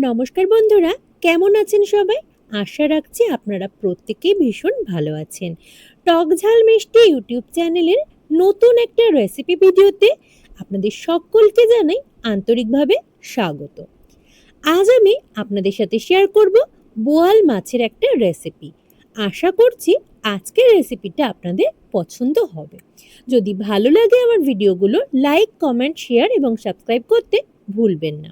নমস্কার বন্ধুরা, কেমন আছেন সবাই? আশা রাখছি আপনারা প্রত্যেকেই ভীষণ ভালো আছেন। টক ঝাল মিষ্টি ইউটিউব চ্যানেলের নতুন একটা রেসিপি ভিডিওতে আপনাদের সকলকে জানাই আন্তরিকভাবে স্বাগত। আজ আমি আপনাদের সাথে শেয়ার করব বোয়াল মাছের একটা রেসিপি। আশা করছি আজকের রেসিপিটা আপনাদের পছন্দ হবে। যদি ভালো লাগে আমার ভিডিওগুলো লাইক, কমেন্ট, শেয়ার এবং সাবস্ক্রাইব করতে ভুলবেন না।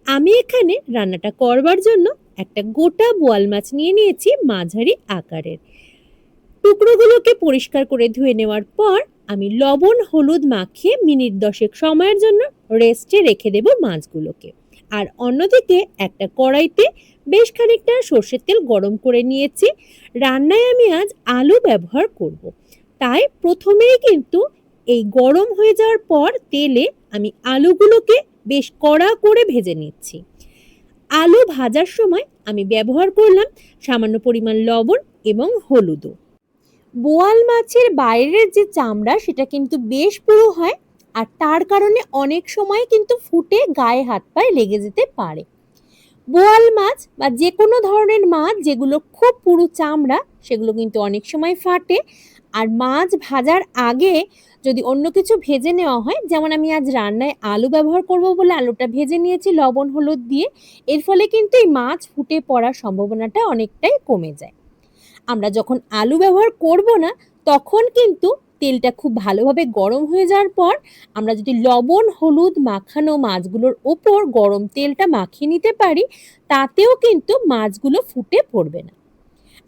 আমি এখানে রান্নাটা করবার জন্য একটা গোটা বোয়াল মাছ নিয়ে নিয়েছি মাঝারি আকারের। টুকরোগুলোকে পরিষ্কার করে ধুয়ে নেওয়ার পর আমি লবণ হলুদ মাখিয়ে মিনিট 10 সময়ের জন্য রেস্টে রেখে দেব মাছগুলোকে। আর অন্যদিকে একটা কড়াইতে বেশ খানিকটা সর্ষের তেল গরম করে নিয়েছি। রান্নায় আমি আজ আলু ব্যবহার করব, তাই প্রথমেই কিন্তু এই গরম হয়ে যাওয়ার পর তেলে আমি আলুগুলোকে বেশ কড়া করে ভেজে নিচ্ছি। আলু ভাজার সময় আমি ব্যবহার করলাম সামান্য পরিমাণ লবণ এবং হলুদও। বোয়াল মাছের বাইরের যে চামড়া সেটা কিন্তু বেশ পুরু হয়, আর তার কারণে অনেক সময় কিন্তু ফুটে গায়ে হাত পায়ে লেগে যেতে পারে। বোয়াল মাছ বা যে কোনো ধরনের মাছ যেগুলো খুব পুরু চামড়া সেগুলো কিন্তু অনেক সময় ফাটে। আর মাছ ভাজার আগে যদি অন্য কিছু ভেজে নেওয়া হয়, যেমন আমি আজ রান্নায় আলু ব্যবহার করব বলে আলুটা ভেজে নিয়েছি লবণ হলুদ দিয়ে, এর ফলে কিন্তু এই মাছ ফুটে পড়ার সম্ভাবনাটা অনেকটাই কমে যায়। আমরা যখন আলু ব্যবহার করব না তখন কিন্তু তেলটা খুব ভালোভাবে গরম হয়ে যাওয়ার পর আমরা যদি লবণ হলুদ মাখানো মাছগুলোর ওপর গরম তেলটা মাখিয়ে নিতে পারি, তাতেও কিন্তু মাছগুলো ফুটে পড়বে না।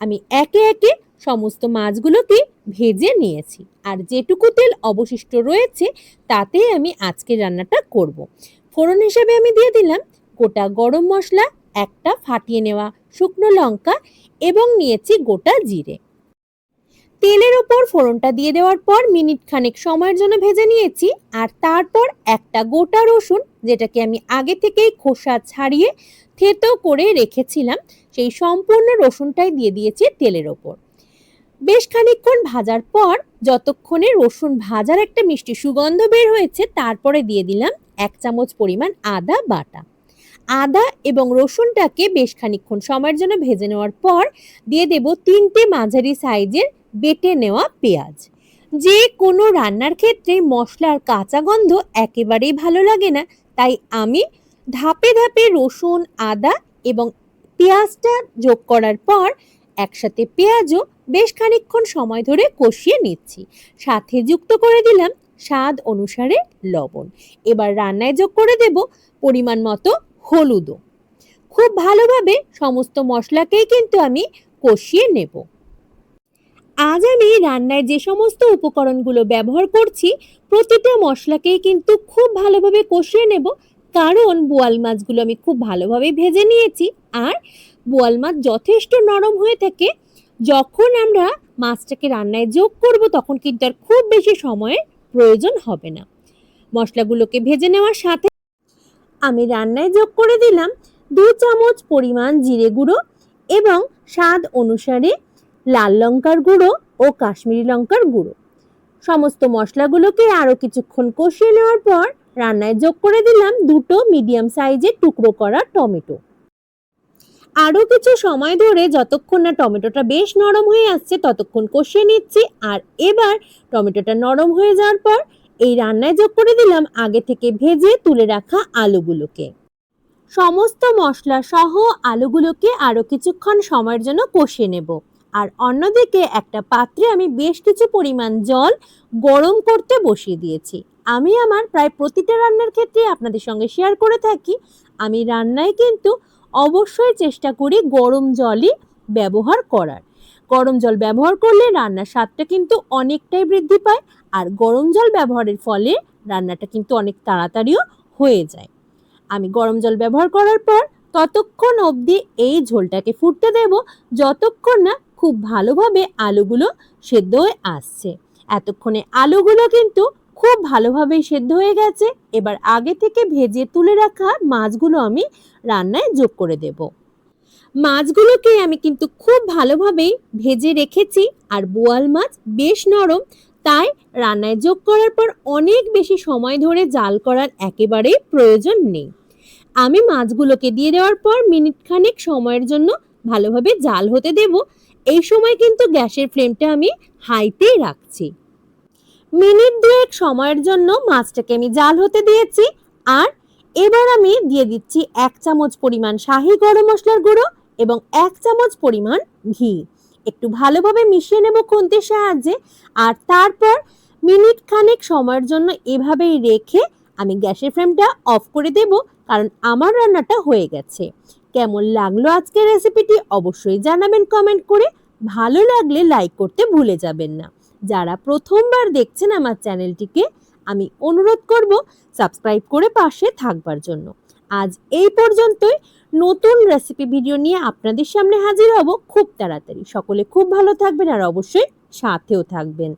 আমি একে একে সমস্ত মাছগুলোকে ভেজে নিয়েছি, আর যেটুকু তেল অবশিষ্ট রয়েছে তাতে আমি আজকে রান্নাটা করব। ফোড়ন হিসেবে আমি দিয়ে দিলাম গোটা গরম মশলা, একটা ফাটিয়ে নেওয়া শুকনো লঙ্কা এবং নিয়েছি গোটা জিরে। তেলের ওপর ফোড়নটা দিয়ে দেওয়ার পর মিনিট খানেক সময়ের জন্য ভেজে নিয়েছি, আর তারপর একটা গোটা রসুন, যেটাকে আমি আগে থেকেই খোসা ছাড়িয়ে থেতো করে রেখেছিলাম, সেই সম্পূর্ণ রসুনটাই দিয়ে দিয়েছি তেলের ওপর। বেশ খানিকক্ষণ ভাজার পর যতক্ষণে রসুন ভাজার একটা মিষ্টি সুগন্ধ বের হয়েছে, তারপরে দিয়ে দিলাম 1 চামচ পরিমাণ আদা বাটা। আদা এবং রসুনটাকে বেশ খানিকক্ষণ সময়ের জন্য ভেজে নেওয়ার পর দিয়ে দেব 3টে মাঝারি সাইজের বেটে নেওয়া পেঁয়াজ। যে কোনো রান্নার ক্ষেত্রে মশলার কাঁচা গন্ধ একেবারেই ভালো লাগে না, তাই আমি ধাপে ধাপে রসুন আদা এবং পেঁয়াজটা যোগ করার পর একসাথে পেঁয়াজও বেশ খানিকক্ষণ সময় ধরে কষিয়ে নিচ্ছি। সাথে যুক্ত করে দিলাম স্বাদ অনুসারে লবণ। এবার রান্নায় যোগ করে দেব পরিমাণ মতো হলুদও। খুব ভালোভাবে সমস্ত মশলাকেই কিন্তু আমি কষিয়ে নেব। আজ আমি রান্নায় যে সমস্ত উপকরণগুলো ব্যবহার করছি প্রতিটা মশলাকেই কিন্তু খুব ভালোভাবে কষিয়ে নেব, কারণ বোয়াল মাছগুলো আমি খুব ভালোভাবে ভেজে নিয়েছি। আর বোয়াল মাছ যথেষ্ট নরম হয়ে থাকে, যখন আমরা মাছটাকে রান্নায় যোগ করব তখন কিন্তু আর খুব বেশি সময়ের প্রয়োজন হবে না। মশলাগুলোকে ভেজে নেওয়ার সাথে আমি রান্নায় যোগ করে দিলাম 2 চামচ পরিমাণ জিরে গুঁড়ো এবং স্বাদ অনুসারে লাল লঙ্কার গুঁড়ো ও কাশ্মীরি লঙ্কার গুঁড়ো। সমস্ত মশলাগুলোকে আরও কিছুক্ষণ কষিয়ে নেওয়ার পর রান্নায় যোগ করে দিলাম 2টো মিডিয়াম সাইজের টুকরো করা টমেটো। আরও কিছু সময় ধরে যতক্ষণ না টমেটোটা বেশ নরম হয়ে আসছে ততক্ষণ কষিয়ে নিচ্ছি। আর এবার টমেটোটা নরম হয়ে যাওয়ার পর এই রান্নায় যোগ করে দিলাম আগে থেকে ভেজে তুলে রাখা আলুগুলোকে। সমস্ত মশলা সহ আলুগুলোকে আরও কিছুক্ষণ সময়ের জন্য কষিয়ে নেব। আর অন্যদিকে একটা পাত্রে আমি বেশ কিছু পরিমাণ জল গরম করতে বসিয়ে দিয়েছি। আমি আমার প্রায় প্রতিটা রান্নার ক্ষেত্রে আপনাদের সঙ্গে শেয়ার করে থাকি, আমি রান্নায় কিন্তু অবশ্যই চেষ্টা করি গরম জলই ব্যবহার করার। গরম জল ব্যবহার করলে রান্নার স্বাদটা কিন্তু অনেকটাই বৃদ্ধি পায়, আর গরম জল ব্যবহারের ফলে রান্নাটা কিন্তু অনেক তাড়াতাড়িও হয়ে যায়। আমি গরম জল ব্যবহার করার পর ততক্ষণ অবধি এই ঝোলটাকে ফুটতে দেব যতক্ষণ না খুব ভালোভাবে আলুগুলো সেদ্ধ হয়ে আসছে। এতক্ষণে আলুগুলো কিন্তু খুব ভালোভাবে সেদ্ধ হয়ে গেছে। এবার আগে থেকে ভেজে তুলে রাখা মাছগুলো আমি রান্নায় যোগ করে দেব। মাছগুলোকে আমি কিন্তু খুব ভালোভাবেই ভেজে রেখেছি, আর বোয়াল মাছ বেশ নরম, তাই রান্নায় যোগ করার পর অনেক বেশি সময় ধরে জাল করার একেবারেই প্রয়োজন নেই। আমি মাছগুলোকে দিয়ে দেওয়ার পর মিনিট খানেক সময়ের জন্য ভালোভাবে জাল হতে দেব। এই সময় কিন্তু গ্যাসের ফ্লেমটা আমি হাইতেই রাখছি। মিনিট 2 সময়ের জন্য মাছটাকে আমি জাল হতে দিয়েছি। আর এবার আমি দিয়ে দিচ্ছি 1 চামচ পরিমাণ শাহি গরম মশলার গুঁড়ো এবং 1 চামচ পরিমাণ ঘি। একটু ভালোভাবে মিশিয়ে নেব খুন্তির সাহায্যে। আর তারপর মিনিট খানেক সময়ের জন্য এভাবেই রেখে আমি গ্যাসের ফ্লেমটা অফ করে দেব, কারণ আমার রান্নাটা হয়ে গেছে। কেমন লাগলো আজকের রেসিপিটি অবশ্যই জানাবেন কমেন্ট করে। ভালো লাগলে লাইক করতে ভুলে যাবেন না। যারা প্রথমবার দেখছেন আমার চ্যানেলটিকে, আমি অনুরোধ করব সাবস্ক্রাইব করে পাশে থাকবার জন্য। আজ এই পর্যন্তই। নতুন রেসিপি ভিডিও নিয়ে আপনাদের সামনে হাজির হব খুব তাড়াতাড়ি। সকলে খুব ভালো থাকবেন আর অবশ্যই সাথেও থাকবেন।